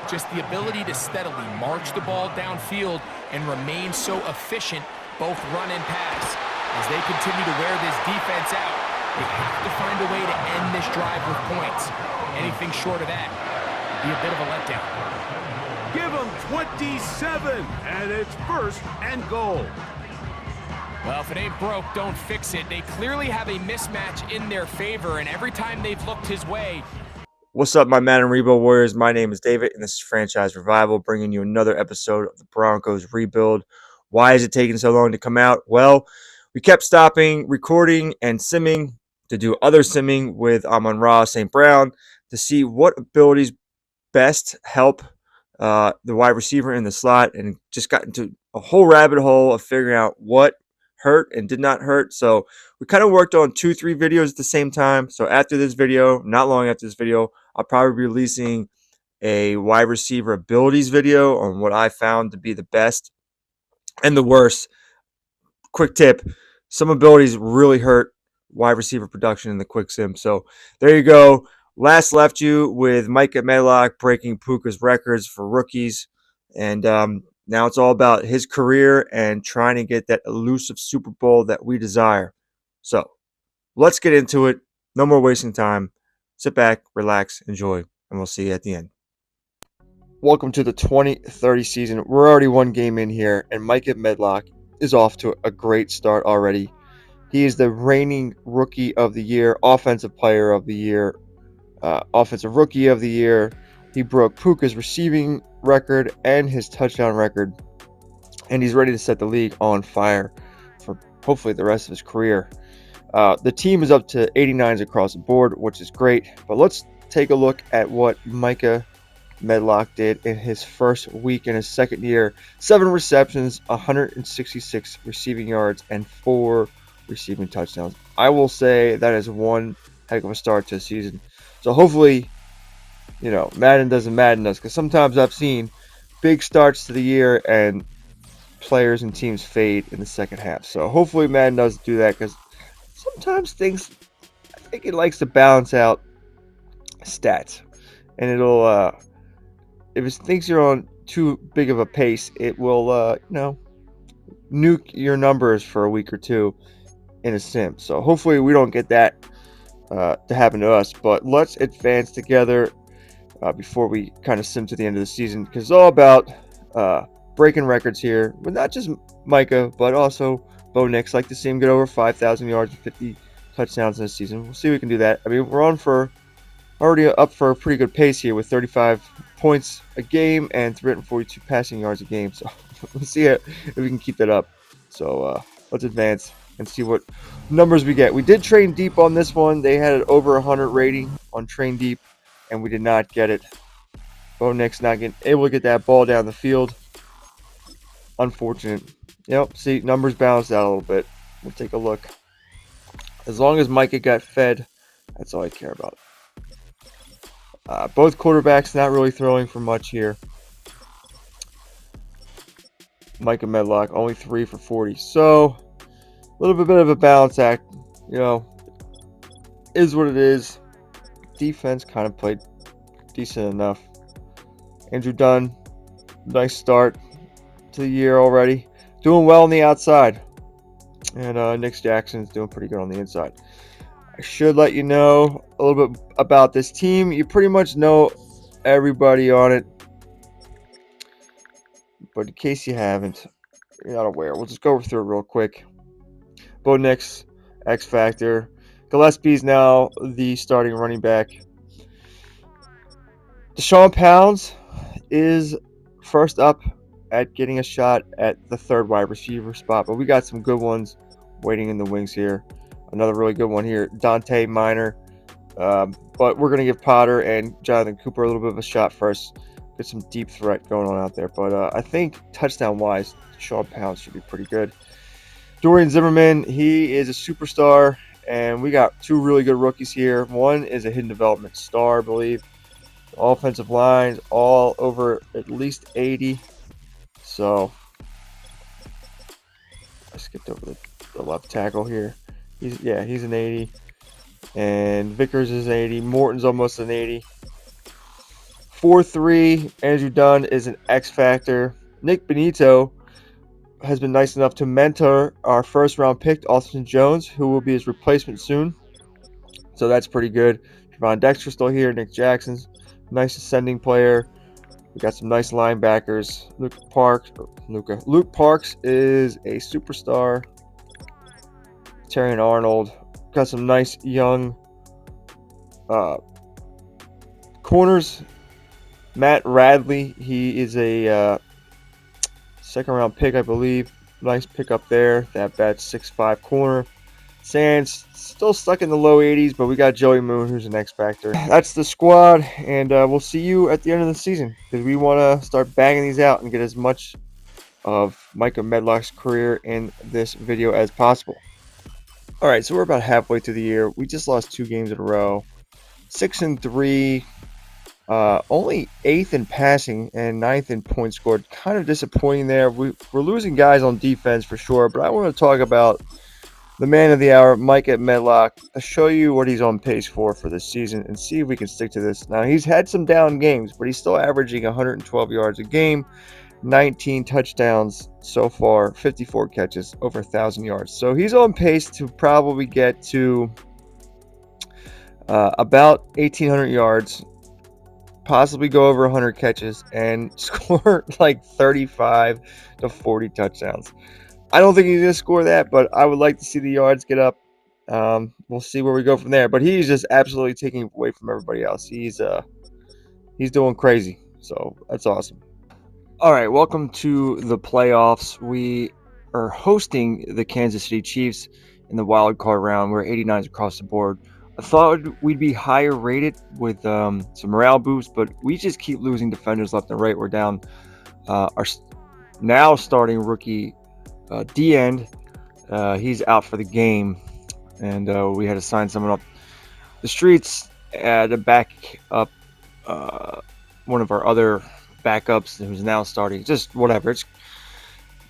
just the ability to steadily march the ball downfield and remain so efficient, both run and pass. As they continue to wear this defense out, they have to find a way to end this drive with points. Anything short of that would be a bit of a letdown. Give them 27, and it's 1st and goal. Well, if it ain't broke, don't fix it. They clearly have a mismatch in their favor, and every time they've looked his way. What's up, my Madden Rebuild Warriors? My name is David, and this is Franchise Revival, bringing you another episode of the Broncos Rebuild. Why is it taking so long to come out? Well, we kept stopping recording and simming to do other simming with Amon-Ra St. Brown to see what abilities best help the wide receiver in the slot, and just got into a whole rabbit hole of figuring out what hurt and did not hurt. So we kind of worked on 2-3 videos at the same time. So after this video, not long after this video, I'll probably be releasing a wide receiver abilities video on what I found to be the best and the worst. Quick tip, some abilities really hurt wide receiver production in the quick sim. So there you go. Last left you with Micah Medlock breaking Puka's records for rookies. And now it's all about his career and trying to get that elusive Super Bowl that we desire. So let's get into it. No more wasting time. Sit back, relax, enjoy, and we'll see you at the end. Welcome to the 2030 season. We're already one game in here, and Micah Medlock is off to a great start already. He is the reigning Rookie of the Year, Offensive Player of the Year, Offensive Rookie of the Year. He broke Puka's receiving record and his touchdown record, and he's ready to set the league on fire for hopefully the rest of his career. The team is up to 89s across the board, which is great, but let's take a look at what Micah Medlock did in his first week in his second year. 7 receptions, 166 receiving yards, and 4 receiving touchdowns. I will say that is one heck of a start to the season. So hopefully, Madden doesn't madden us, because sometimes I've seen big starts to the year and players and teams fade in the second half. So hopefully Madden doesn't do that, because sometimes I think it likes to balance out stats, and it'll if it thinks you're on too big of a pace, it will nuke your numbers for a week or two in a sim. So hopefully we don't get that to happen to us. But let's advance together before we kind of sim to the end of the season, because it's all about breaking records here with not just Micah, but also Bo Nix. Like to see him get over 5,000 yards and 50 touchdowns in the season. We'll see if we can do that. I mean, we're already up for a pretty good pace here with 35 points a game and 342 passing yards a game. So we'll see if we can keep that up. So let's advance and see what numbers we get. We did train deep on this one. They had an over 100 rating on train deep, and we did not get it. Bo Nix not able to get that ball down the field. Unfortunate. Yep, see, numbers balanced out a little bit. We'll take a look. As long as Micah got fed, that's all I care about. Both quarterbacks not really throwing for much here. Micah Medlock only 3 for 40. So a little bit of a balance act, is what it is. Defense kind of played decent enough. Andrew Dunn, nice start to the year already. Doing well on the outside. And Nick Jackson's doing pretty good on the inside. I should let you know a little bit about this team. You pretty much know everybody on it. But in case you haven't, you're not aware, we'll just go through it real quick. Bo Nix, X Factor. Gillespie's now the starting running back. Deshaun Pounds is first up at getting a shot at the third wide receiver spot, but we got some good ones waiting in the wings here. Another really good one here, Dante Minor. But we're going to give Potter and Jonathan Cooper a little bit of a shot first. Get some deep threat going on out there. But I think touchdown-wise, Deshaun Pounds should be pretty good. Dorian Zimmerman, he is a superstar, and we got 2 really good rookies here. One is a hidden development star, I believe. Offensive lines all over at least 80. So I skipped over the left tackle here. He's an 80. And Vickers is 80. Morton's almost an 80. 4-3, Andrew Dunn is an X factor. Nick Benito has been nice enough to mentor our first-round pick, Austin Jones, who will be his replacement soon. So that's pretty good. Javon Dexter's still here. Nick Jackson's nice ascending player. We got some nice linebackers. Luke Parks is a superstar. Terrion Arnold. Got some nice young corners. Matt Radley, he is a second-round pick, I believe. Nice pick up there. That bat's 6'5" corner. Sands still stuck in the low 80s, but we got Joey Moon, who's an X factor. That's the squad, and we'll see you at the end of the season because we want to start banging these out and get as much of Micah Medlock's career in this video as possible. All right, so we're about halfway through the year. We just lost 2 games in a row, 6-3. Only 8th in passing and 9th in points scored. Kind of disappointing there. We're losing guys on defense for sure, but I want to talk about the man of the hour, Micah Medlock. I'll show you what he's on pace for this season and see if we can stick to this. Now, he's had some down games, but he's still averaging 112 yards a game, 19 touchdowns so far, 54 catches, over 1,000 yards. So he's on pace to probably get to about 1,800 yards, possibly go over 100 catches, and score like 35 to 40 touchdowns. I don't think he's going to score that, but I would like to see the yards get up. We'll see where we go from there. But he's just absolutely taking away from everybody else. He's doing crazy. So that's awesome. All right, welcome to the playoffs. We are hosting the Kansas City Chiefs in the wild card round. We're 89s across the board. I thought we'd be higher rated with some morale boosts, but we just keep losing defenders left and right. We're down our now starting rookie D-end. He's out for the game, and we had to sign someone up the streets to back up one of our other backups who's now starting. Just whatever. It's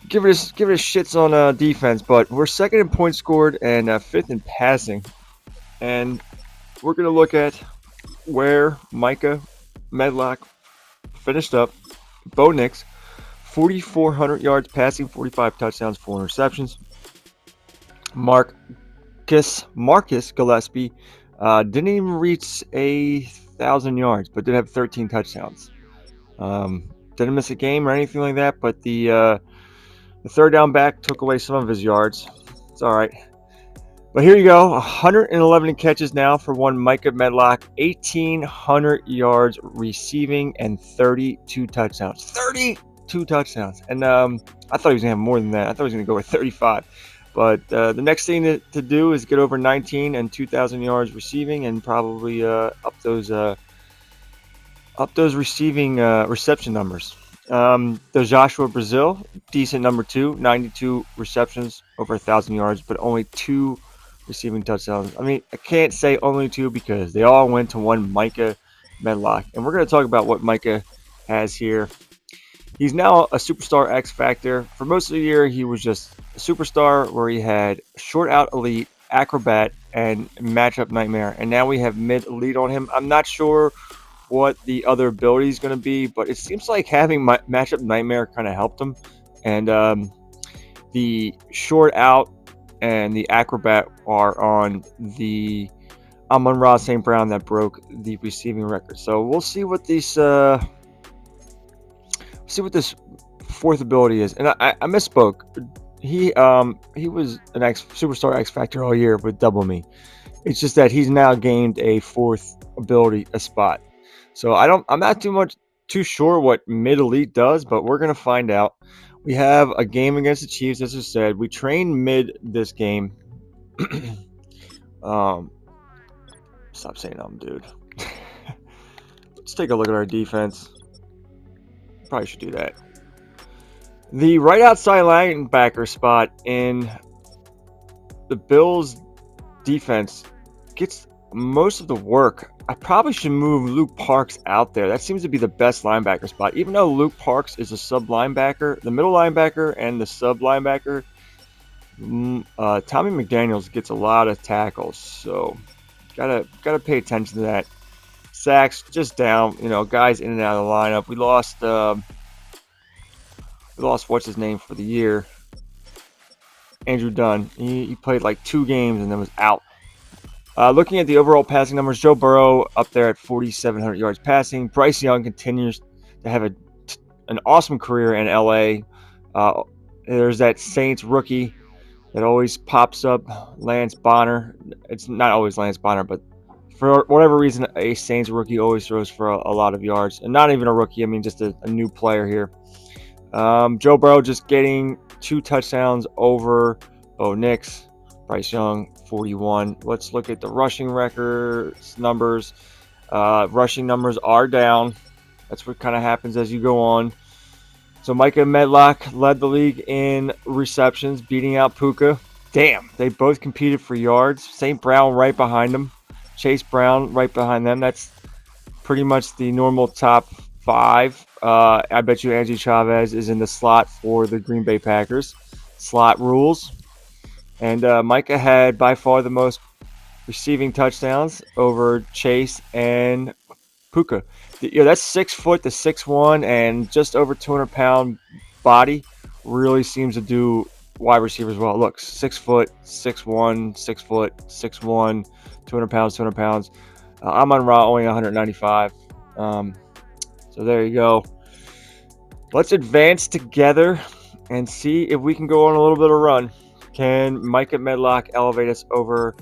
give it a shits on defense, but we're second in points scored and 5th in passing. And we're going to look at where Micah Medlock finished up. Bo Nix, 4,400 yards passing, 45 touchdowns, 4 interceptions. Marcus Gillespie didn't even reach 1,000 yards, but did have 13 touchdowns. Didn't miss a game or anything like that, but the third down back took away some of his yards. It's all right. But here you go, 111 catches now for one Micah Medlock, 1,800 yards receiving, and 32 touchdowns. 32 touchdowns. And I thought he was going to have more than that. I thought he was going to go with 35. But the next thing to do is get over 19 and 2,000 yards receiving and probably up those receiving reception numbers. There's Joshua Brazil, decent number 2, 92 receptions, over 1,000 yards, but only 2 receiving touchdowns. I mean, I can't say only 2 because they all went to one Micah Medlock. And we're going to talk about what Micah has here. He's now a superstar X factor. For most of the year, he was just a superstar where he had short out elite, acrobat, and matchup nightmare. And now we have mid elite on him. I'm not sure what the other ability is going to be, but it seems like having matchup nightmare kind of helped him. And the short out and the acrobat are on the Amon-Ra St. Brown that broke the receiving record. So we'll see what this fourth ability is. And I misspoke. He was an superstar X factor all year with double me. It's just that he's now gained a fourth ability, a spot. So I'm not too sure what mid elite does, but we're gonna find out. We have a game against the Chiefs, as I said. We trained mid this game. Stop saying dude. Let's take a look at our defense. Probably should do that. The right outside linebacker spot in the Bills defense gets most of the work. I probably should move Luke Parks out there. That seems to be the best linebacker spot. Even though Luke Parks is a sub linebacker, the middle linebacker and the sub linebacker, Tommy McDaniels gets a lot of tackles. So gotta pay attention to that. Sacks just down. Guys in and out of the lineup. We lost. What's his name for the year? Andrew Dunn. He played like 2 games and then was out. Looking at the overall passing numbers, Joe Burrow up there at 4,700 yards passing. Bryce Young continues to have an awesome career in LA. There's that Saints rookie that always pops up, Lance Bonner. It's not always Lance Bonner, but for whatever reason, a Saints rookie always throws for a lot of yards. And not even a rookie, I mean just a new player here. Joe Burrow just getting 2 touchdowns over Bo Nix. Bryce Young, 41. Let's look at the rushing records numbers. Rushing numbers are down. That's what kind of happens as you go on. So Micah Medlock led the league in receptions, beating out Puka. Damn, they both competed for yards. St. Brown right behind them. Chase Brown right behind them. That's pretty much the normal top 5. I bet you Angie Chavez is in the slot for the Green Bay Packers. Slot rules. And Micah had by far the most receiving touchdowns over Chase and Puka. That's 6 foot to 6'1" and just over 200-pound body really seems to do wide receivers well. Look, 6 foot, 6'1", 6 foot, 6'1", 200 pounds, 200 pounds. I'm on Raw only 195. So there you go. Let's advance together and see if we can go on a little bit of a run. Can Micah Medlock elevate us over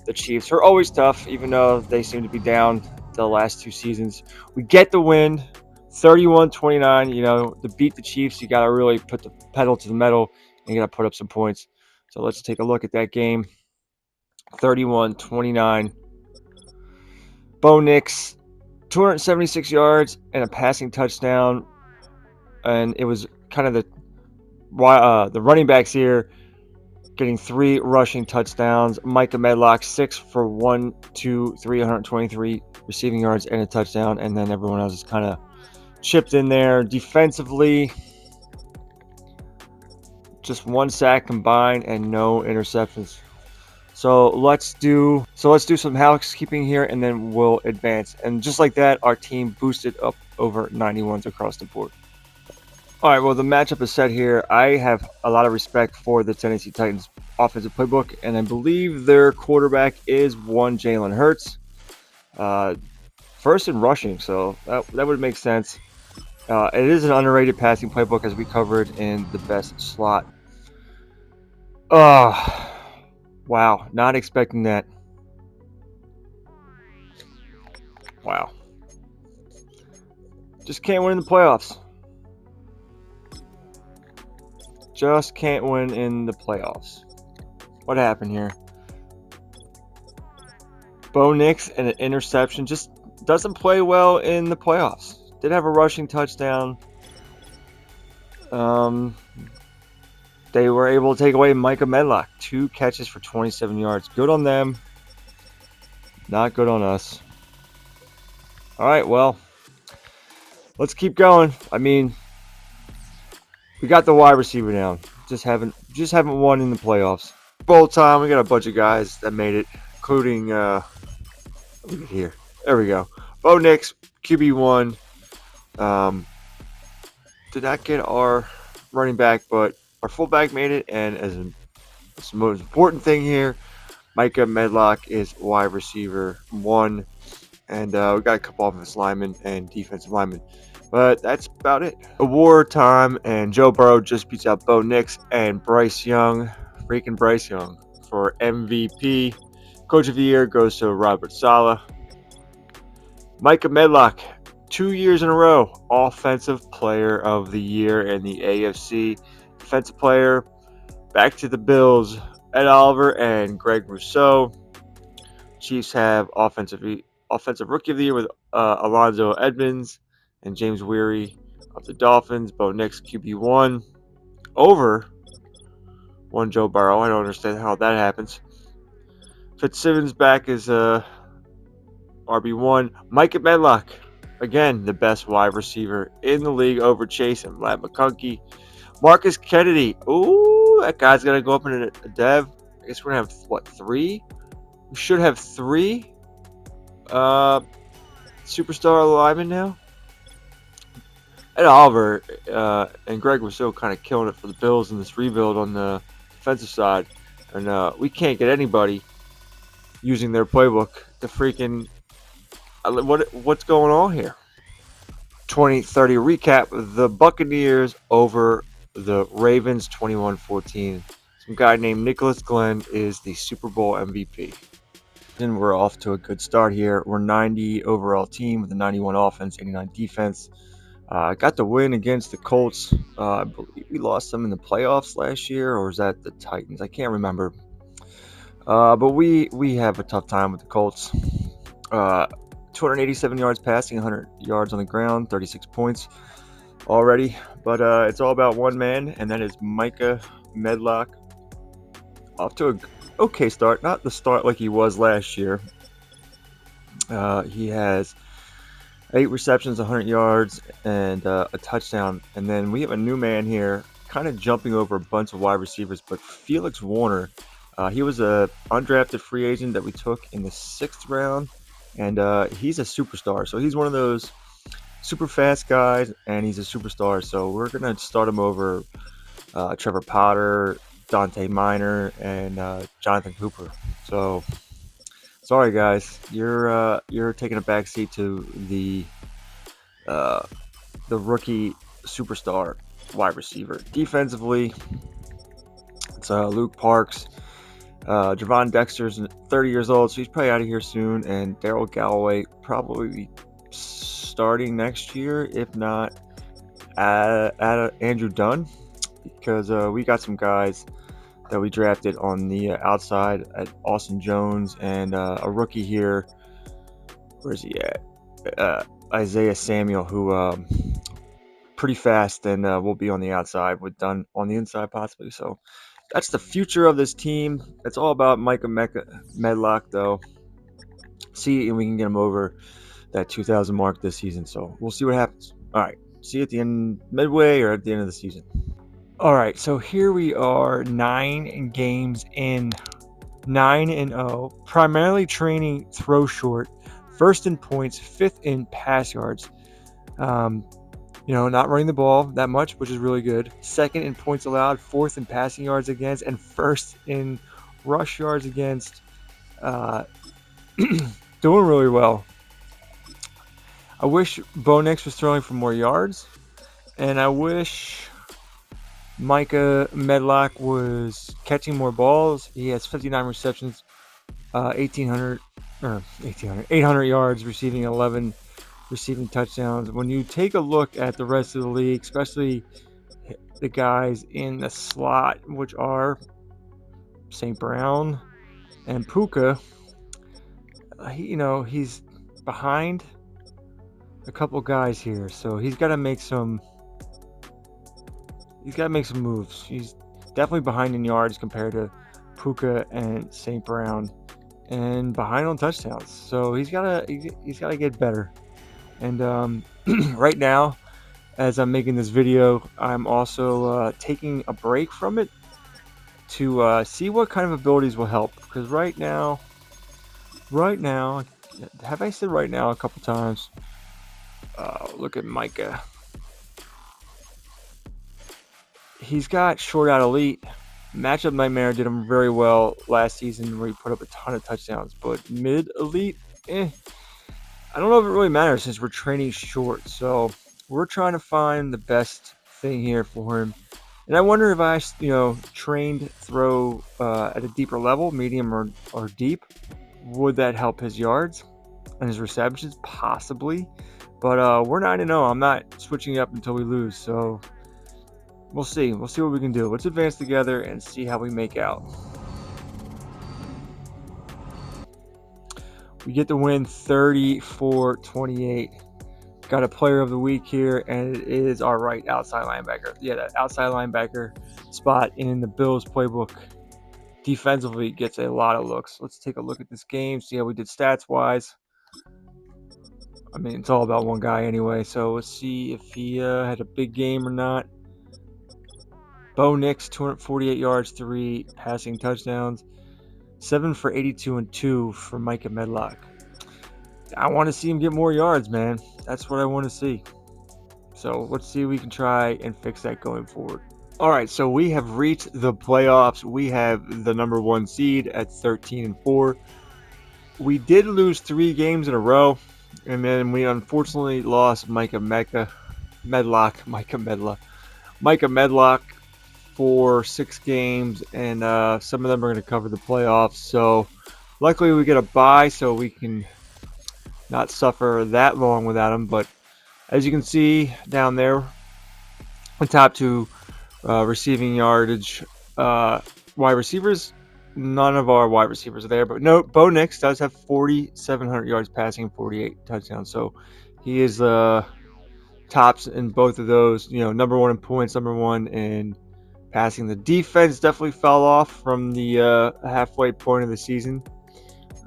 the Chiefs? They're always tough, even though they seem to be down the last 2 seasons. We get the win, 31-29. To beat the Chiefs, you got to really put the pedal to the metal and you got to put up some points. So let's take a look at that game. 31-29. Bo Nix, 276 yards and a passing touchdown. And it was kind of the running backs here getting 3 rushing touchdowns. Micah Medlock, 6 for 323 receiving yards and a touchdown. And then everyone else is kind of chipped in there. Defensively, just 1 sack combined and no interceptions. So let's do some housekeeping here and then we'll advance. And just like that, our team boosted up over 91s across the board. All right, well, the matchup is set here. I have a lot of respect for the Tennessee Titans offensive playbook, and I believe their quarterback is one Jalen Hurts. First in rushing, so that would make sense. It is an underrated passing playbook, as we covered in the best slot. Wow, not expecting that. Wow. Just can't win in the playoffs. Just can't win in the playoffs. What happened here? Bo Nix and an interception. Just doesn't play well in the playoffs. Did have a rushing touchdown. They were able to take away Micah Medlock. 2 catches for 27 yards. Good on them. Not good on us. All right, well, let's keep going. I mean, we got the wide receiver down. Just haven't won in the playoffs. Bowl time. We got a bunch of guys that made it, including here. There we go. Bo Nix, QB1. Did not get our running back, but our fullback made it. And as the most important thing here, Micah Medlock is wide receiver 1. And we got a couple offensive linemen and defensive linemen. But that's about it. Award time, and Joe Burrow just beats out Bo Nix and Bryce Young. Freaking Bryce Young for MVP. Coach of the Year goes to Robert Saleh. Micah Medlock, 2 years in a row, Offensive Player of the Year in the AFC. Defensive Player, back to the Bills, Ed Oliver and Greg Rousseau. Chiefs have Offensive Rookie of the Year with Alonzo Edmonds and James Weary of the Dolphins. Bo Nix, QB1 over one Joe Burrow. I don't understand how that happens. Fitzsimmons back as RB1. Micah Medlock, again, the best wide receiver in the league over Chase and Vlad McConkey. Marcus Kennedy. Ooh, that guy's going to go up in a dev. I guess we're going to have, 3? We should have 3. superstar lineman now. Ed Oliver and Greg were still kind of killing it for the Bills in this rebuild on the defensive side, and we can't get anybody using their playbook to freaking what's going on here. 2030 recap: the Buccaneers over the Ravens 21-14. Some guy named Nicholas Glenn is the Super Bowl MVP. And we're off to a good start here. We're 90 overall team with a 91 offense, 89 defense. Got the win against the Colts. I believe we lost them in the playoffs last year, or was that the Titans? I can't remember. But we have a tough time with the Colts. 287 yards passing, 100 yards on the ground, 36 points already. But it's all about one man, and that is Micah Medlock. Off to a okay start, not the start like he was last year. He has 8 receptions, 100 yards, and a touchdown. And then we have a new man here, kind of jumping over a bunch of wide receivers, but Felix Warner. He was a undrafted free agent that we took in the 6th round, and he's a superstar. So he's one of those super fast guys, and he's a superstar. So we're going to start him over Trevor Potter, Dante Minor, and Jonathan Cooper. So sorry guys, you're taking a backseat to the rookie superstar wide receiver. Defensively, it's Luke Parks. Javon Dexter's 30 years old, so he's probably out of here soon. And Daryl Galloway probably starting next year, if not Andrew Dunn, because we got some guys that we drafted on the outside at Austin Jones and a rookie here. Where's he at? Isaiah Samuel, who pretty fast and will be on the outside with Dunn on the inside possibly. So that's the future of this team. It's all about Micah Medlock, though. See if we can get him over that 2,000 mark this season. So we'll see what happens. All right. See you at the end, midway, or at the end of the season. All right. So here we are, 9 games in, 9-0. Primarily training throw short, 1st in points, 5th in pass yards. Not running the ball that much, which is really good. 2nd in points allowed, 4th in passing yards against, and 1st in rush yards against. Doing really well. I wish Bo Nix was throwing for more yards, and I wish Micah Medlock was catching more balls. He has 59 receptions, 800 yards, receiving 11 receiving touchdowns. When you take a look at the rest of the league, especially the guys in the slot, which are St. Brown and Puka, he's behind a couple guys here, so he's got to make some moves. He's definitely behind in yards compared to Puka and St. Brown, and behind on touchdowns. So he's got to get better. And right now, as I'm making this video, I'm also taking a break from it to see what kind of abilities will help. Because right now, have I said right now a couple times? Look at Micah. He's got short out elite. Matchup Nightmare did him very well last season where he put up a ton of touchdowns. But mid elite, I don't know if it really matters since we're training short. So we're trying to find the best thing here for him. And I wonder if I, trained throw at a deeper level, medium or deep, would that help his yards and his receptions? Possibly. But we're 9-0. I'm not switching up until we lose. So we'll see. We'll see what we can do. Let's advance together and see how we make out. We get the win 34-28. Got a player of the week here, and it is our right outside linebacker. Yeah, that outside linebacker spot in the Bills playbook defensively gets a lot of looks. Let's take a look at this game, see how we did stats-wise. I mean, it's all about one guy anyway, so let's see if he had a big game or not. Bo Nix, 248 yards, 3 passing touchdowns. 7 for 82 and 2 for Micah Medlock. I want to see him get more yards, man. That's what I want to see. So let's see if we can try and fix that going forward. All right, so we have reached the playoffs. We have the number 1 seed at 13-4. We did lose 3 games in a row, and then we unfortunately lost Micah Medlock for 6 games, and some of them are going to cover the playoffs. So luckily we get a bye, so we can not suffer that long without him. But as you can see down there, the top 2 receiving yardage wide receivers. None of our wide receivers are there, but no, Bo Nix does have 4,700 yards passing and 48 touchdowns. So he is tops in both of those. Number 1 in points, number 1 in passing. The defense definitely fell off from the halfway point of the season.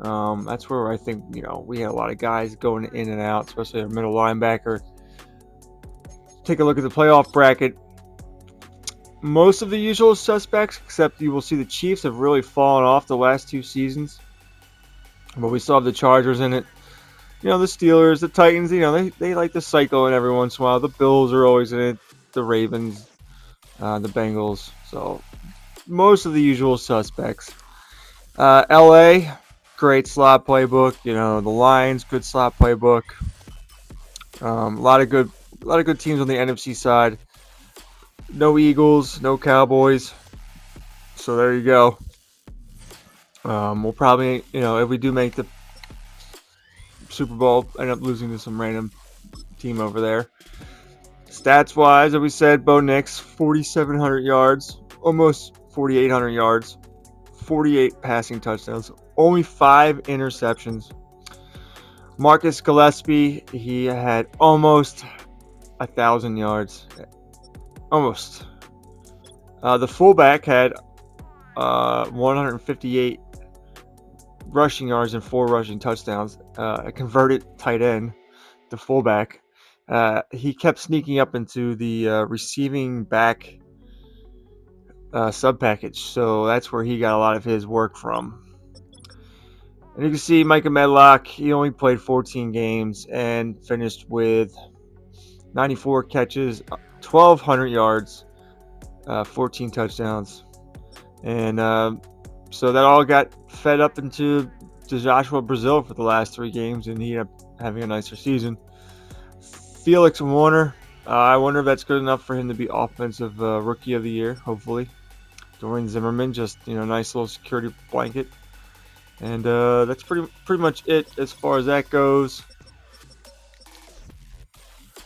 That's where I think we had a lot of guys going in and out, especially our middle linebacker. Take a look at the playoff bracket. Most of the usual suspects, except you will see the Chiefs have really fallen off the last 2 seasons. But we still have the Chargers in it. The Steelers, the Titans, they like to cycle in every once in a while. The Bills are always in it. The Ravens, the Bengals. So most of the usual suspects. LA, great slot playbook. The Lions, good slot playbook. A lot of good teams on the NFC side. No Eagles, no Cowboys. So there you go. We'll probably, if we do make the Super Bowl, end up losing to some random team over there. Stats wise, as we said, Bo Nix, 4,700 yards, almost 4,800 yards, 48 passing touchdowns, only 5 interceptions. Marcus Gillespie, he had almost 1,000 yards. Almost. The fullback had 158 rushing yards and 4 rushing touchdowns. A converted tight end, the fullback. He kept sneaking up into the receiving back sub package, so that's where he got a lot of his work from. And you can see Micah Medlock, he only played 14 games and finished with 94 catches, 1,200 yards, 14 touchdowns. And so that all got fed up into Joshua Brazil for the last 3 games, and he ended up having a nicer season. Felix Warner, I wonder if that's good enough for him to be offensive rookie of the year, hopefully. Dorian Zimmerman, just nice little security blanket. And that's pretty much it as far as that goes.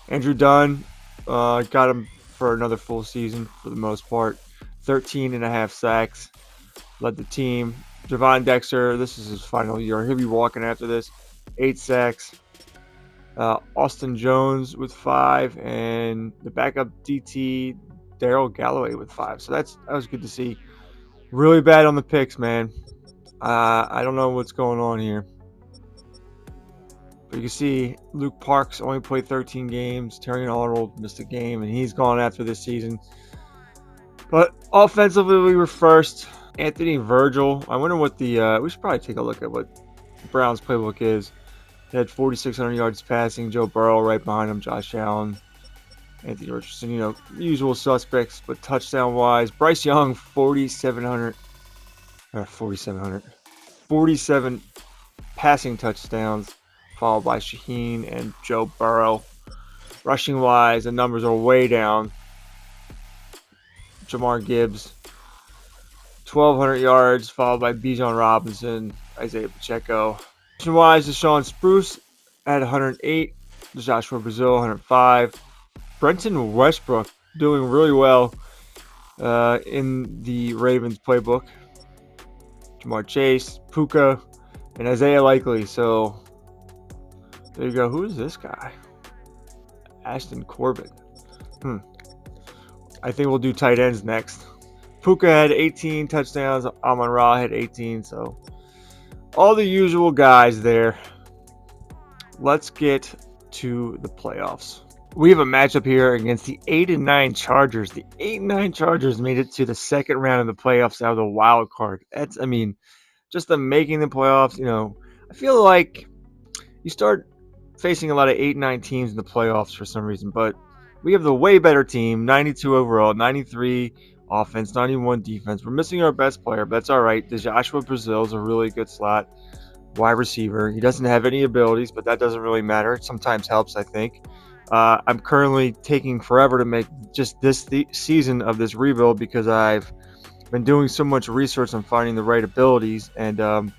Andrew Dunn, got him for another full season for the most part. 13.5 sacks. Led the team. Javon Dexter, this is his final year. He'll be walking after this. 8 sacks. Austin Jones with 5. And the backup DT, Daryl Galloway with 5. So that was good to see. Really bad on the picks, man. I don't know what's going on here. But you can see Luke Parks only played 13 games. Terry Arnold missed a game, and he's gone after this season. But offensively, we were first. Anthony Virgil. I wonder what the we should probably take a look at what Brown's playbook is. He had 4,600 yards passing. Joe Burrow right behind him. Josh Allen. Anthony Richardson. Usual suspects. But touchdown-wise, Bryce Young, 4,700. 47 passing touchdowns, followed by Shaheen and Joe Burrow. Rushing wise, the numbers are way down. Jamar Gibbs, 1,200 yards, followed by Bijan Robinson, Isaiah Pacheco. Rushing wise, Deshaun Spruce at 108, Joshua Brazil 105. Brenton Westbrook doing really well in the Ravens playbook. Jamar Chase, Puka, and Isaiah Likely. So there you go. Who is this guy? Ashton Corbett. I think we'll do tight ends next. Puka had 18 touchdowns. Amon-Ra had 18. So all the usual guys there. Let's get to the playoffs. We have a matchup here against the 8-9 Chargers. The 8-9 Chargers made it to the second round of the playoffs out of the wild card. Just them making the playoffs. I feel like you start facing a lot of 8-9 teams in the playoffs for some reason. But we have the way better team, 92 overall, 93 offense, 91 defense. We're missing our best player, but that's all right. Joshua Brazil is a really good slot wide receiver. He doesn't have any abilities, but that doesn't really matter. It sometimes helps, I think. I'm currently taking forever to make just this season of this rebuild because I've been doing so much research on finding the right abilities. And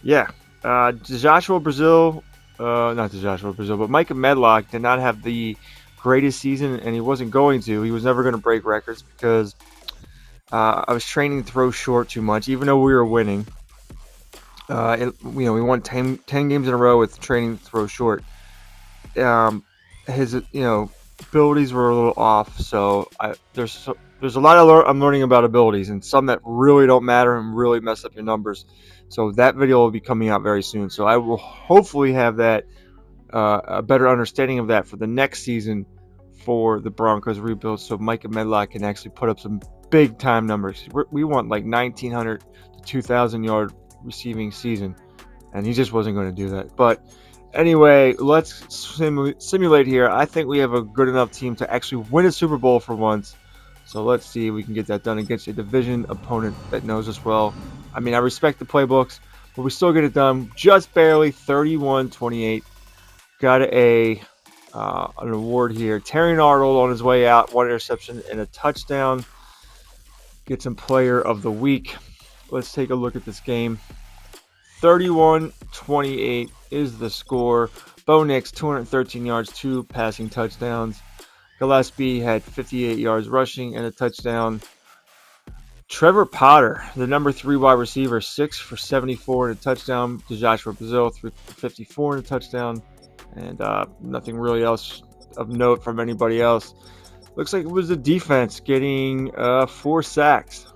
yeah, Joshua Brazil, not Joshua Brazil, but Micah Medlock did not have the greatest season, and he wasn't going to. He was never going to break records because I was training to throw short too much, even though we were winning. We won 10 games in a row with training to throw short. His abilities were a little off, so there's a lot I'm learning about abilities, and some that really don't matter and really mess up your numbers. So that video will be coming out very soon. So I will hopefully have that a better understanding of that for the next season for the Broncos rebuild, so Micah Medlock can actually put up some big time numbers. We want like 1,900 to 2,000 yard receiving season, and he just wasn't going to do that. But anyway, let's simulate here. I think we have a good enough team to actually win a Super Bowl for once. So let's see if we can get that done against a division opponent that knows us well. I mean, I respect the playbooks, but we still get it done just barely, 31-28. Got an award here. Terry Arnold on his way out, 1 interception and a touchdown. Gets him player of the week. Let's take a look at this game. 31-28 is the score. Bo Nix, 213 yards, 2 passing touchdowns. Gillespie had 58 yards rushing and a touchdown. Trevor Potter, the number 3 wide receiver, 6 for 74 and a touchdown. Joshua Brazil, 3 for 54 and a touchdown. And nothing really else of note from anybody else. Looks like it was the defense getting 4 sacks.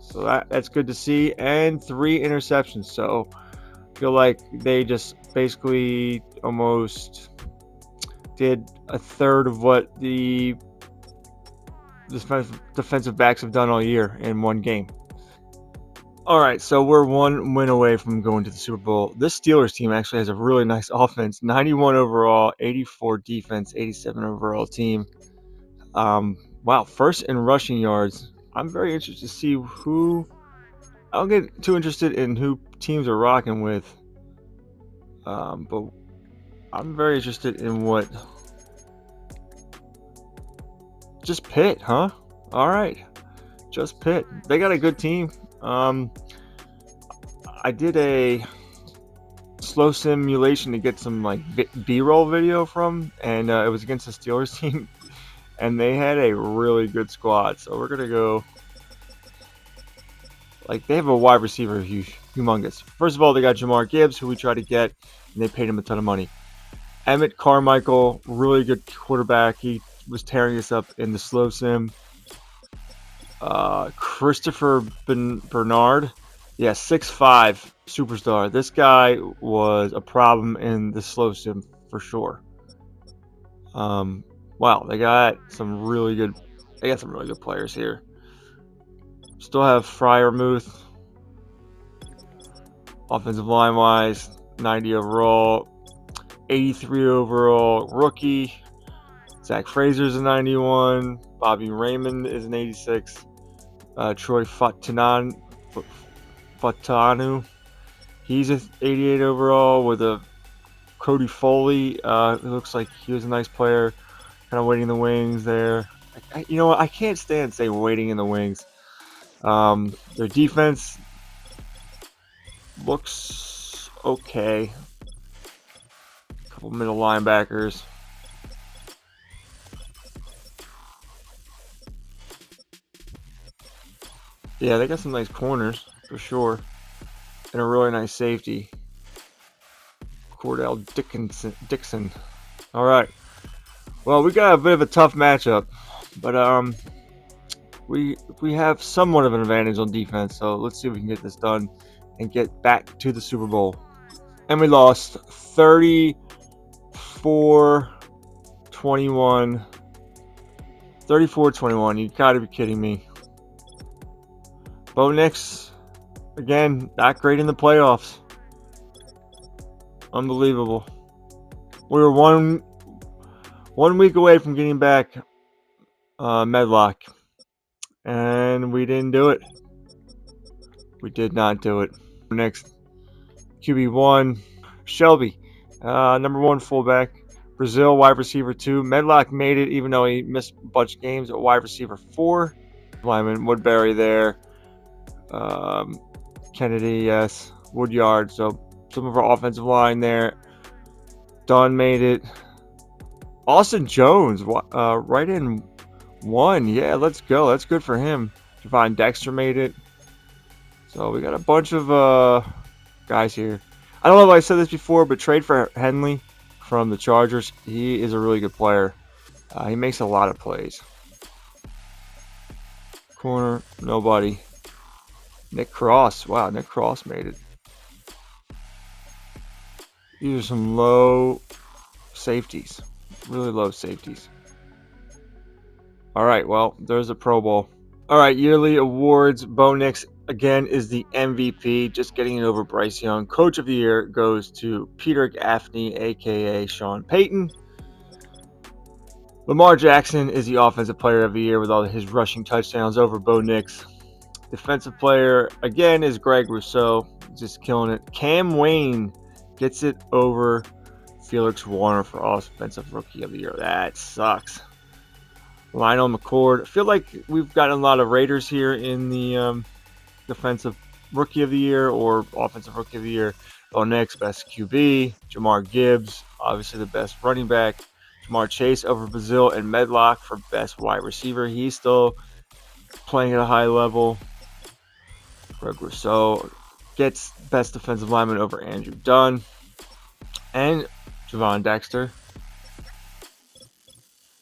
So that's good to see. And 3 interceptions. So I feel like they just basically almost did a third of what the defensive backs have done all year in one game. All right, so we're 1 win away from going to the Super Bowl. This Steelers team actually has a really nice offense, 91 overall, 84 defense, 87 overall team. Wow, first in rushing yards. I'm very interested to see who. I don't get too interested in who teams are rocking with, but I'm very interested in what. Just Pitt, huh? All right, just Pitt. They got a good team. I did a slow simulation to get some like B-roll video from, and it was against the Steelers team, and they had a really good squad. So we're gonna go. Like, they have a wide receiver humongous. First of all, they got Jamar Gibbs, who we tried to get, and they paid him a ton of money. Emmett Carmichael, really good quarterback. He was tearing us up in the slow sim. Christopher Bernard, 6'5", superstar. This guy was a problem in the slow sim for sure. Wow, they got some really good players here. Still have Freiermuth. Offensive line wise, 90 overall, 83 overall rookie. Zach Frazier's a 91. Bobby Raymond is an 86. Troy Fatanu, he's an 88 overall with a Cody Foley. It looks like he was a nice player. Kind of waiting in the wings there. You know what? I can't stand saying waiting in the wings. Their defense looks okay. A couple middle linebackers. Yeah, they got some nice corners for sure, and a really nice safety, Cordell Dixon. All right. Well, we got a bit of a tough matchup, but we have somewhat of an advantage on defense. So let's see if we can get this done and get back to the Super Bowl. And we lost 34-21. 34-21. You got to be kidding me. Bo Nix, again, not great in the playoffs. Unbelievable. We were one week away from getting back Medlock, and we didn't do it. We did not do it. Next, QB1, Shelby, number 1 fullback. Brazil, wide receiver 2. Medlock made it, even though he missed a bunch of games at wide receiver 4. Lyman, Woodbury there. Kennedy, yes. Woodyard. So some of our offensive line there. Dunn made it. Austin Jones, right in 1. Yeah, let's go. That's good for him. Javon Dexter made it. So we got a bunch of guys here. I don't know if I said this before, but trade for Henley from the Chargers. He is a really good player. He makes a lot of plays. Corner, nobody. Nick Cross. Wow, Nick Cross made it. These are some low safeties. Really low safeties. All right, well, there's a Pro Bowl. All right, yearly awards. Bo Nix, again, is the MVP. Just getting it over Bryce Young. Coach of the Year goes to Peter Gaffney, a.k.a. Sean Payton. Lamar Jackson is the Offensive Player of the Year with all his rushing touchdowns over Bo Nix. Defensive player, again, is Greg Rousseau. Just killing it. Cam Wayne gets it over Felix Warner for Offensive Rookie of the Year. That sucks. Lionel McCord. I feel like we've gotten a lot of Raiders here in the Defensive Rookie of the Year or Offensive Rookie of the Year. Bo Nix, best QB. Jamar Gibbs, obviously the best running back. Jamar Chase over Brazil and Medlock for best wide receiver. He's still playing at a high level. Greg Rousseau gets best defensive lineman over Andrew Dunn and Javon Dexter.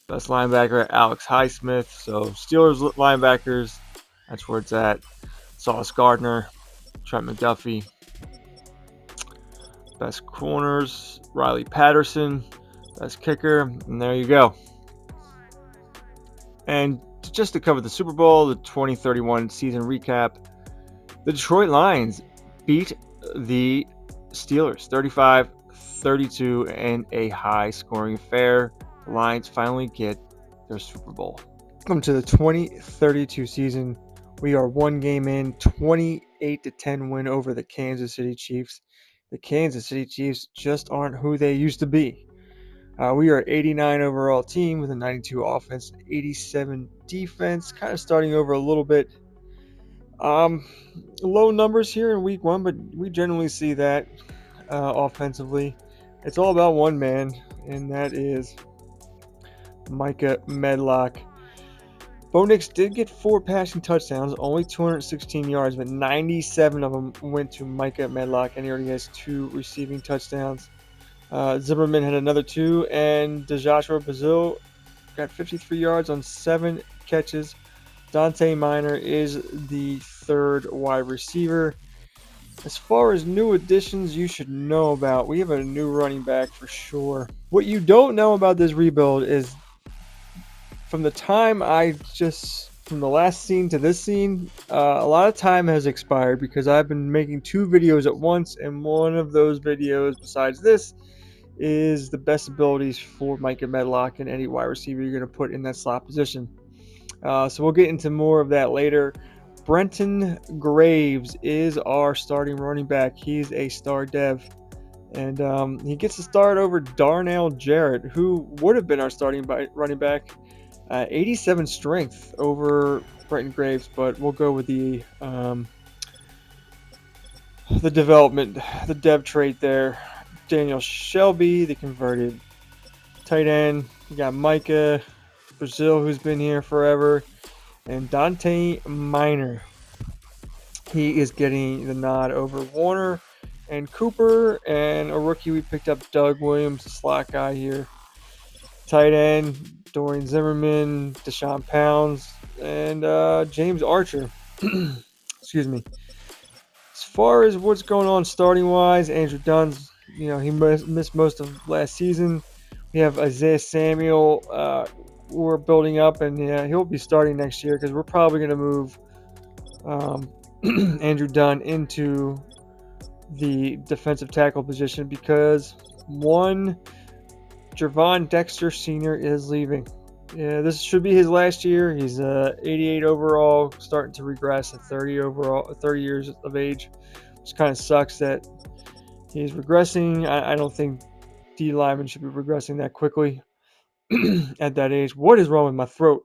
Best linebacker, Alex Highsmith. So Steelers linebackers, that's where it's at. Sauce Gardner, Trent McDuffie. Best corners, Riley Patterson. Best kicker, and there you go. And just to cover the Super Bowl, the 2031 season recap, the Detroit Lions beat the Steelers 35-32 in a high-scoring affair. The Lions finally get their Super Bowl. Welcome to the 2032 season. We are 1 game in, 28-10 win over the Kansas City Chiefs. The Kansas City Chiefs just aren't who they used to be. We are 89 overall team with a 92 offense, 87 defense. Kind of starting over a little bit. Low numbers here in week 1, but we generally see that offensively. It's all about one man, and that is Micah Medlock. Bo Nix did get 4 passing touchdowns, only 216 yards, but 97 of them went to Micah Medlock, and he already has 2 receiving touchdowns. Zimmerman had another 2, and DeJoshua Brazil got 53 yards on 7 catches. Dante Minor is the 3rd wide receiver. As far as new additions you should know about, we have a new running back for sure. What you don't know about this rebuild is from the last scene to this scene, a lot of time has expired because I've been making 2 videos at once, and one of those videos, besides this, is the best abilities for Micah Medlock and any wide receiver you're going to put in that slot position. So we'll get into more of that later. Brenton Graves is our starting running back. He's a star dev, and he gets to start over Darnell Jarrett, who would have been our starting running back. 87 strength over Brenton Graves, but we'll go with the development, the dev trait there. Daniel Shelby, the converted tight end. We got Micah Brazil, who's been here forever, and Dante Minor. He is getting the nod over Warner and Cooper, and a rookie we picked up, Doug Williams, the slot guy here. Tight end, Dorian Zimmerman, Deshaun Pounds, and James Archer. Excuse me. As far as what's going on starting-wise, Andrew Dunn's, he missed most of last season. We have Isaiah Samuel, we're building up, and he'll be starting next year because we're probably going to move Andrew Dunn into the defensive tackle position because one, Javon Dexter Sr. is leaving. Yeah, this should be his last year. He's 88 overall, starting to regress at 30 years of age, which kind of sucks that he's regressing. I don't think D linemen should be regressing that quickly at that age. What is wrong with my throat?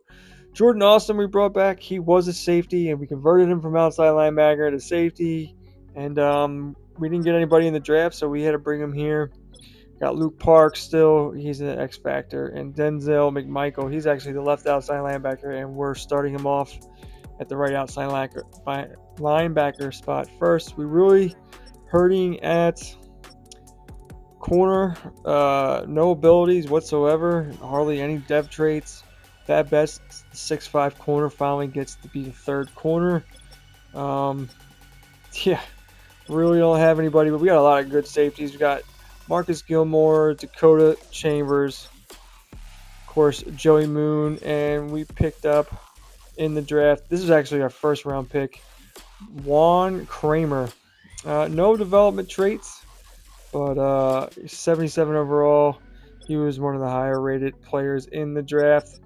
Jordan Austin we brought back. He was a safety, and we converted him from outside linebacker to safety. And we didn't get anybody in the draft, so we had to bring him here. Got Luke Park still. He's an X factor. And Denzel McMichael. He's actually the left outside linebacker, and we're starting him off at the right outside linebacker spot first. We really hurting at corner. No abilities whatsoever. Hardly any depth traits. That best 6'5" corner finally gets to be the third corner. Yeah, really don't have anybody, but we got a lot of good safeties. We got Marcus Gilmore, Dakota Chambers, of course, Joey Moon, and we picked up in the draft. This is actually our first round pick, Juan Kramer. No development traits, but 77 overall. He was one of the higher rated players in the draft.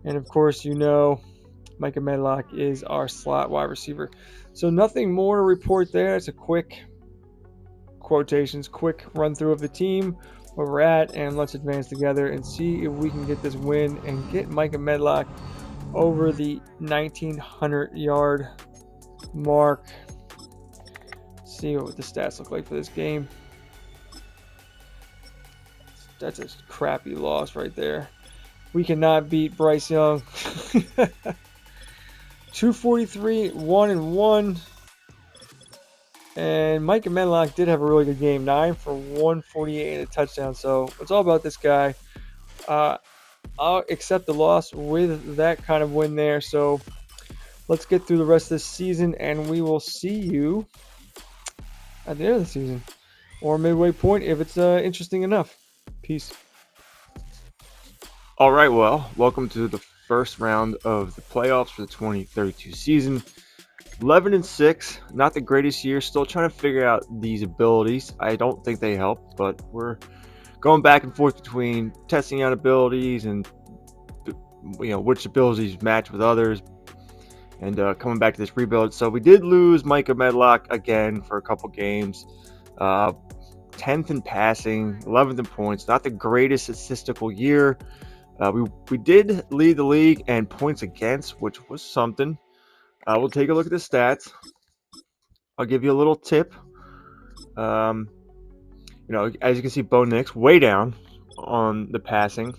And of course, Micah Medlock is our slot wide receiver. So nothing more to report there. It's a quick run through of the team, where we're at, and let's advance together and see if we can get this win and get Micah Medlock over the 1,900-yard mark. See what the stats look like for this game. That's a crappy loss right there. We cannot beat Bryce Young. 243, 1-1. And Micah Medlock did have a really good game. 9 for 148 and a touchdown. So it's all about this guy. I'll accept the loss with that kind of win there. So let's get through the rest of this season, and we will see you at the end of the season or midway point if it's interesting enough. Peace. All right, well, welcome to the first round of the playoffs for the 2032 season. 11-6, not the greatest year. Still trying to figure out these abilities. I don't think they help, but we're going back and forth between testing out abilities and which abilities match with others, and coming back to this rebuild. So we did lose Micah Medlock again for a couple games. 10th in passing, 11th in points. Not the greatest statistical year. We did lead the league in points against, which was something. We'll take a look at the stats. I'll give you a little tip. As you can see, Bo Nix way down on the passing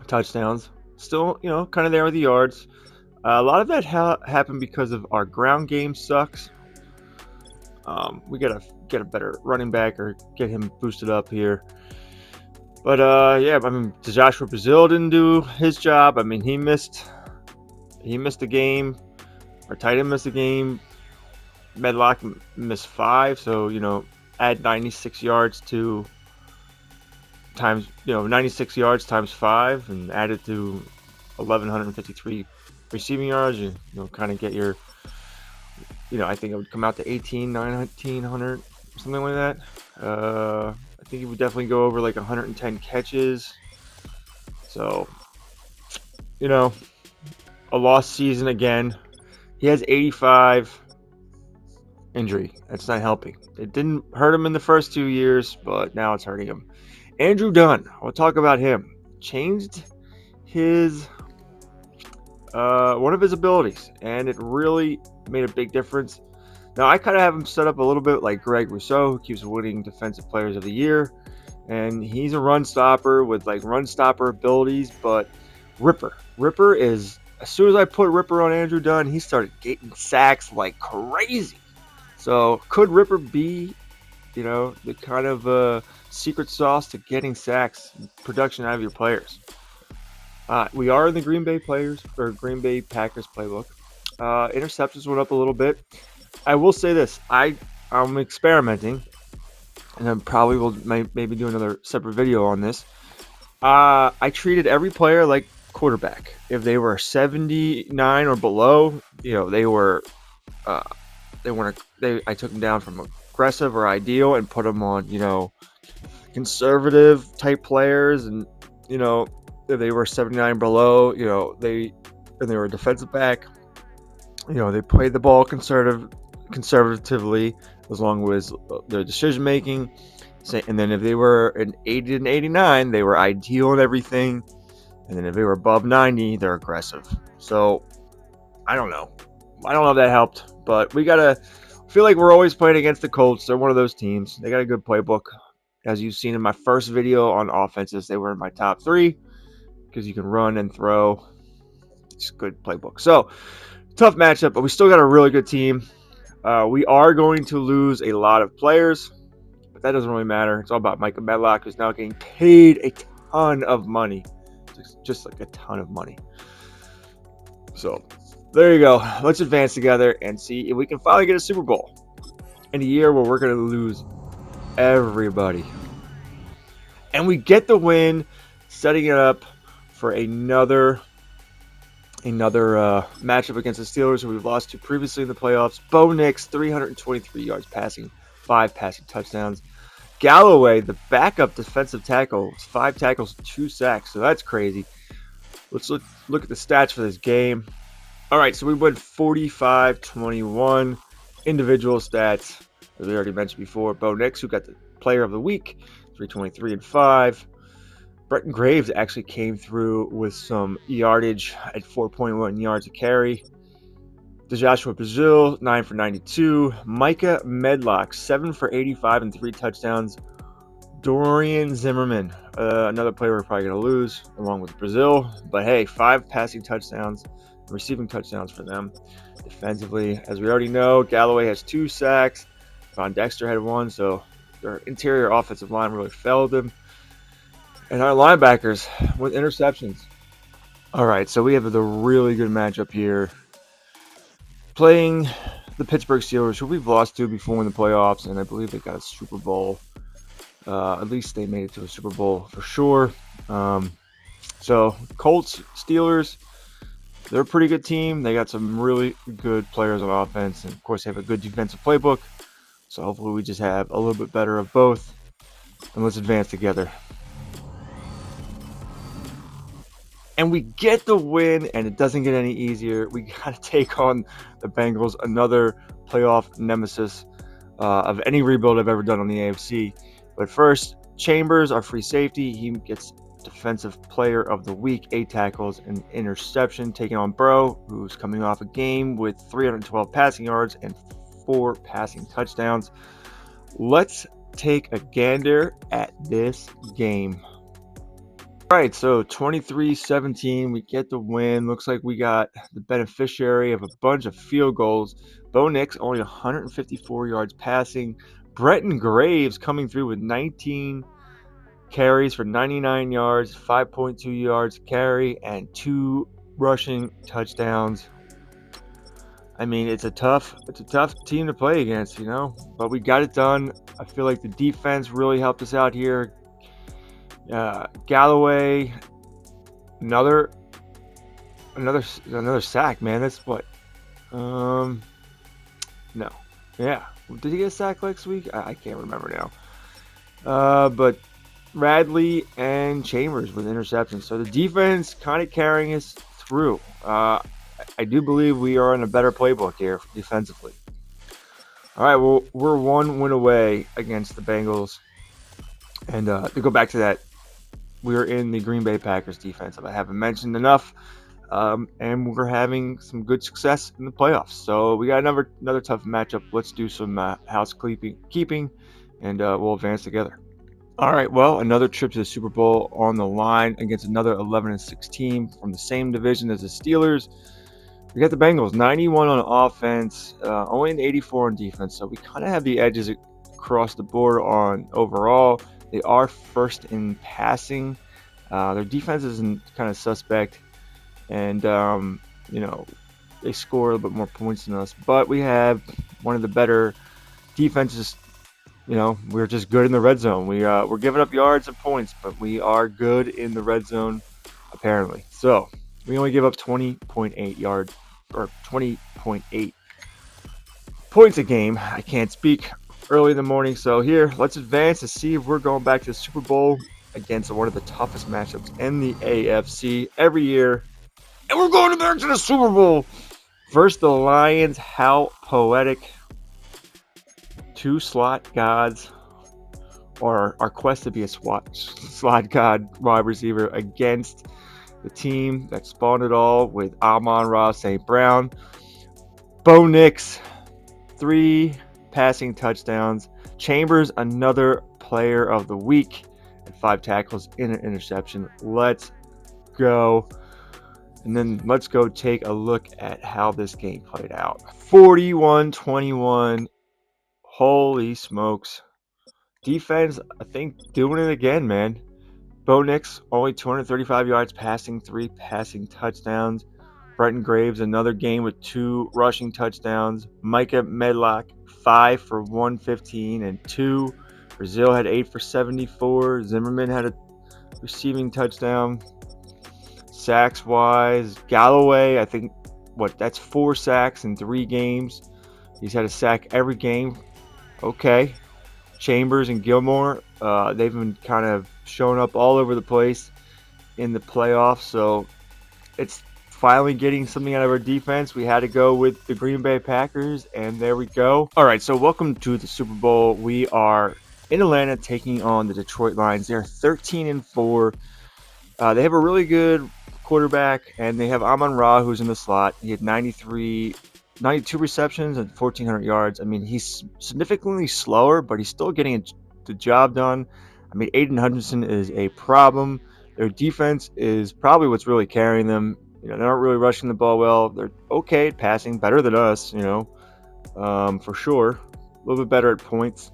touchdowns. Still, kind of there with the yards. A lot of that happened because of our ground game sucks. We gotta get a better running back or get him boosted up here. But Joshua Brazil didn't do his job. He missed the game. Our tight end missed the game. Medlock missed 5. So add 96 yards times 5, and add it to 1,153 receiving yards. You kind of get your. I think it would come out to 1,900, something like that. I think he would definitely go over like 110 catches. So, a lost season again. He has 85 injury. That's not helping. It didn't hurt him in the first 2 years, but now it's hurting him. Andrew Dunn. We'll talk about him. Changed his one of his abilities, and it really made a big difference. Now, I kind of have him set up a little bit like Greg Rousseau, who keeps winning Defensive Players of the Year. And he's a run stopper with run stopper abilities, but Ripper is, as soon as I put Ripper on Andrew Dunn, he started getting sacks like crazy. So could Ripper be, the kind of secret sauce to getting sacks, production out of your players? We are in the Green Bay Packers playbook. Interceptions went up a little bit. I will say this: I'm experimenting, and I probably will maybe do another separate video on this. I treated every player like quarterback. If they were 79 or below, I took them down from a aggressive or ideal and put them on, conservative type players. And, if they were 79 below, they were a defensive back, they played the ball conservatively as long as their decision making. And then if they were an 80 and 89, they were ideal in everything. And then if they were above 90, they're aggressive. So I don't know if that helped, but we gotta feel like we're always playing against the Colts. They're one of those teams. They got a good playbook. As you've seen in my first video on offenses, they were in my top 3 because you can run and throw. It's a good playbook. So tough matchup, but we still got a really good team. We are going to lose a lot of players, but that doesn't really matter. It's all about Micah Medlock, who's now getting paid a ton of money. Just like a ton of money. So there you go. Let's advance together and see if we can finally get a Super Bowl in a year where we're going to lose everybody. And we get the win, setting it up for another matchup against the Steelers, who we've lost to previously in the playoffs. Bo Nix, 323 yards passing, 5 passing touchdowns. Galloway, the backup defensive tackle, 5 tackles, 2 sacks. So that's crazy. Let's look at the stats for this game. All right, so we went 45-21. Individual stats, as we already mentioned before. Bo Nix, who got the Player of the Week, 323 and 5. Bretton Graves actually came through with some yardage at 4.1 yards a carry. DeJoshua Brazil, 9 for 92. Micah Medlock, 7 for 85 and 3 touchdowns. Dorian Zimmerman, another player we're probably going to lose, along with Brazil. But hey, 5 passing touchdowns, receiving touchdowns for them. Defensively, as we already know, Galloway has 2 sacks. Von Dexter had 1, so their interior offensive line really failed them. And our linebackers with interceptions. All right, so we have the really good matchup here. Playing the Pittsburgh Steelers, who we've lost to before in the playoffs, and I believe they got a Super Bowl. At least they made it to a Super Bowl for sure. So Colts, Steelers, they're a pretty good team. They got some really good players on offense, and of course they have a good defensive playbook. So hopefully we just have a little bit better of both, and let's advance together. And we get the win, and it doesn't get any easier. We got to take on the Bengals, another playoff nemesis of any rebuild I've ever done on the AFC. But first, Chambers, our free safety, he gets Defensive Player of the Week, 8 tackles, and interception, taking on Bro, who's coming off a game with 312 passing yards and 4 passing touchdowns. Let's take a gander at this game. All right, so 23-17, we get the win. Looks like we got the beneficiary of a bunch of field goals. Bo Nix only 154 yards passing. Bretton Graves coming through with 19 carries for 99 yards, 5.2 yards carry, and 2 rushing touchdowns. I mean, it's a tough team to play against, but we got it done. I feel like the defense really helped us out here. Galloway, another sack, man. That's what? No. Yeah. Did he get a sack last week? I can't remember now. But Radley and Chambers with interceptions. So the defense kind of carrying us through. I do believe we are in a better playbook here defensively. All right, well, we're 1 win away against the Bengals. And to go back to that, we're in the Green Bay Packers defense, if I haven't mentioned enough. And we're having some good success in the playoffs. So we got another tough matchup. Let's do some housekeeping, and we'll advance together. All right, well, another trip to the Super Bowl on the line against another 11-6 team from the same division as the Steelers. We got the Bengals, 91 on offense, only an 84 on defense. So we kind of have the edges across the board on overall. They are first in passing. Their defense is kind of suspect. And, they score a little bit more points than us. But we have one of the better defenses. We're just good in the red zone. We're giving up yards and points, but we are good in the red zone, apparently. So we only give up 20.8 points a game. I can't speak. early in the morning. So here, let's advance to see if we're going back to the Super Bowl against one of the toughest matchups in the AFC every year. And we're going back to the Super Bowl versus the Lions. How poetic. Two slot gods, or our quest to be a slot god wide receiver against the team that spawned it all with Amon-Ra St. Brown. Bo Nix, 3 passing touchdowns. Chambers, another player of the week, and 5 tackles in an interception. Let's go. And then let's go take a look at how this game played out. 41-21. Holy smokes. Defense, I think, doing it again, man. Bo Nix, only 235 yards passing, 3 passing touchdowns. Brenton Graves, another game with 2 rushing touchdowns. Micah Medlock, 5 for 115 and 2. Brazil had 8 for 74. Zimmerman had a receiving touchdown. Sacks wise, Galloway, I think, that's 4 sacks in 3 games. He's had a sack every game. Okay. Chambers and Gilmore, they've been kind of showing up all over the place in the playoffs. So it's finally getting something out of our defense. We had to go with the Green Bay Packers, and there we go. All right, so welcome to the Super Bowl. We are in Atlanta taking on the Detroit Lions. They're 13-4. They have a really good quarterback, and they have Amon-Ra, who's in the slot. He had 92 receptions and 1,400 yards. I mean, he's significantly slower, but he's still getting the job done. I mean, Aiden Hutchinson is a problem. Their defense is probably what's really carrying them. You know, they're not really rushing the ball well. They're okay at passing, better than us, for sure. A little bit better at points,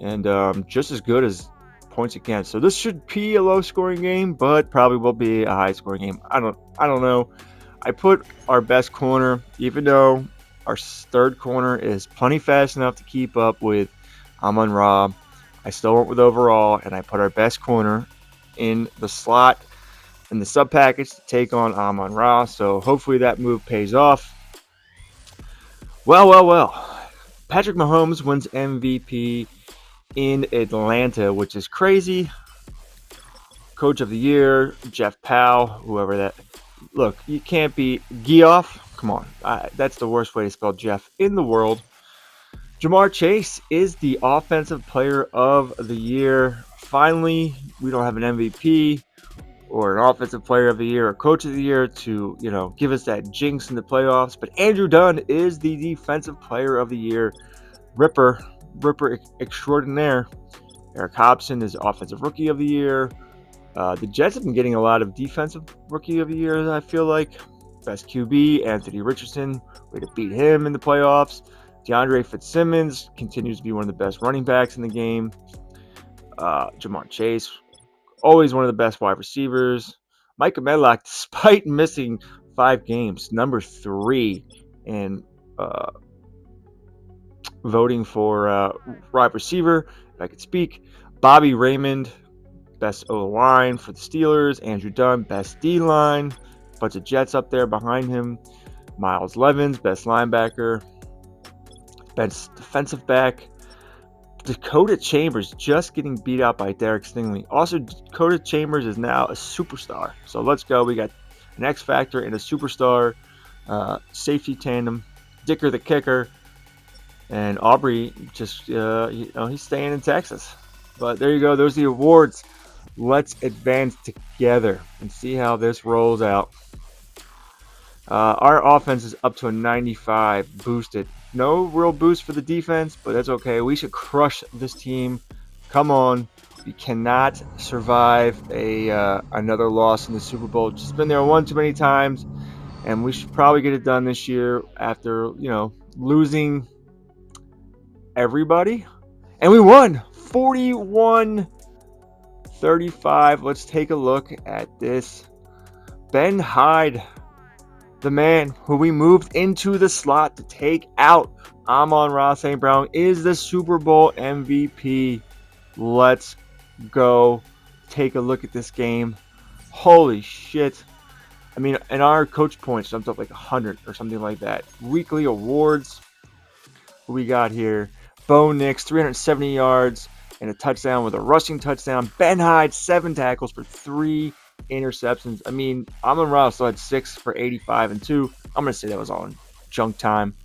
and just as good as points against. So this should be a low-scoring game, but probably will be a high-scoring game. I don't know. I put our best corner, even though our third corner is plenty fast enough to keep up with Amon-Ra. I still went with overall, and I put our best corner in the slot in the sub package to take on Amon-Ra. So hopefully that move pays off. Well. Patrick Mahomes wins MVP in Atlanta, which is crazy. Coach of the year, Jeff Powell, whoever that. Look, you can't be Geoff. Come on. That's the worst way to spell Jeff in the world. Jamar Chase is the offensive player of the year. Finally, we don't have an MVP or an offensive player of the year or coach of the year to, give us that jinx in the playoffs. But Andrew Dunn is the defensive player of the year. Ripper extraordinaire. Eric Hobson is offensive rookie of the year. The Jets have been getting a lot of defensive rookie of the year, I feel like. Best QB, Anthony Richardson. Way to beat him in the playoffs. DeAndre Fitzsimmons continues to be one of the best running backs in the game. Jamar Chase, always one of the best wide receivers. Micah Medlock, despite missing 5 games, number 3 in voting for wide receiver, if I could speak. Bobby Raymond, best O-line for the Steelers. Andrew Dunn, best D-line. Bunch of Jets up there behind him. Miles Levens, best linebacker. Best defensive back. Dakota Chambers just getting beat out by Derek Stingley. Also, Dakota Chambers is now a superstar. So let's go. We got an X Factor and a superstar safety tandem. Dicker the kicker. And Aubrey just, he's staying in Texas. But there you go. Those are the awards. Let's advance together and see how this rolls out. Our offense is up to a 95 boosted. No real boost for the defense, but that's okay. We should crush this team. Come on. We cannot survive another loss in the Super Bowl. Just been there one too many times, and we should probably get it done this year after, losing everybody. And we won 41-35. Let's take a look at this. Ben Hyde, the man who we moved into the slot to take out Amon-Ra St. Brown, is the Super Bowl MVP. Let's go take a look at this game. Holy shit. I mean, and our coach points jumped up like 100 or something like that. Weekly awards. Who we got here? Bo Nix, 370 yards and a touchdown with a rushing touchdown. Ben Hyde, 7 tackles for 3 interceptions. I mean, Amon-Ra still had 6 for 85 and 2. I'm going to say that was all in junk time.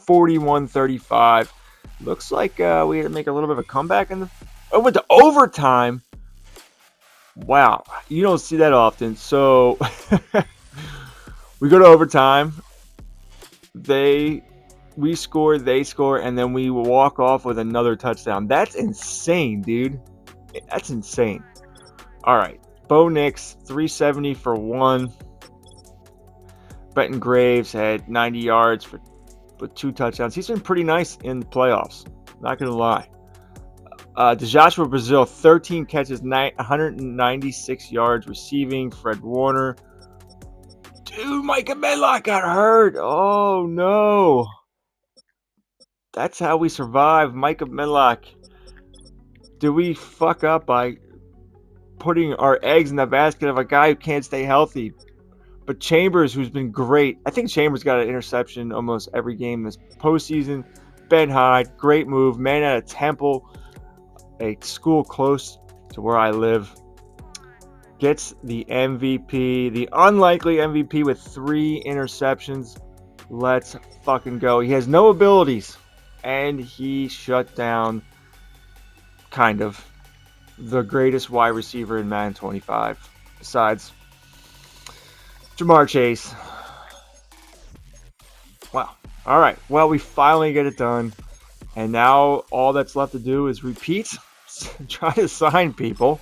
41-35. Looks like we had to make a little bit of a comeback in the went to overtime. Wow, you don't see that often. So we go to overtime. We score, they score, and then we walk off with another touchdown. That's insane, dude. That's insane. All right, Bo Nix, 370 for 1. Benton Graves had 90 yards with 2 touchdowns. He's been pretty nice in the playoffs. Not gonna lie. DeJoshua Brazil, 13 catches, 196 yards receiving. Fred Warner. Dude, Micah Medlock got hurt. Oh, no. That's how we survive. Micah Medlock. Do we fuck up by putting our eggs in the basket of a guy who can't stay healthy? But Chambers, who's been great. I think Chambers got an interception almost every game this postseason. Ben Hyde, great move. Man at a Temple, a school close to where I live, gets the MVP, the unlikely MVP with 3 interceptions. Let's fucking go. He has no abilities, and he shut down, kind of, the greatest wide receiver in Madden 25, besides Jamar Chase. Wow. All right. Well, we finally get it done. And now all that's left to do is repeat, try to sign people,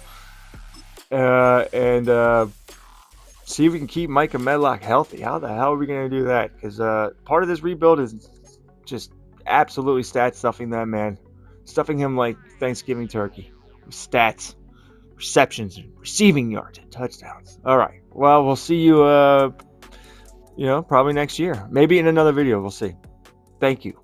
and see if we can keep Micah Medlock healthy. How the hell are we going to do that? Because part of this rebuild is just absolutely stat stuffing that man. Stuffing him like Thanksgiving turkey. Stats, receptions, and receiving yards, and touchdowns. All right. Well, we'll see you, probably next year. Maybe in another video. We'll see. Thank you.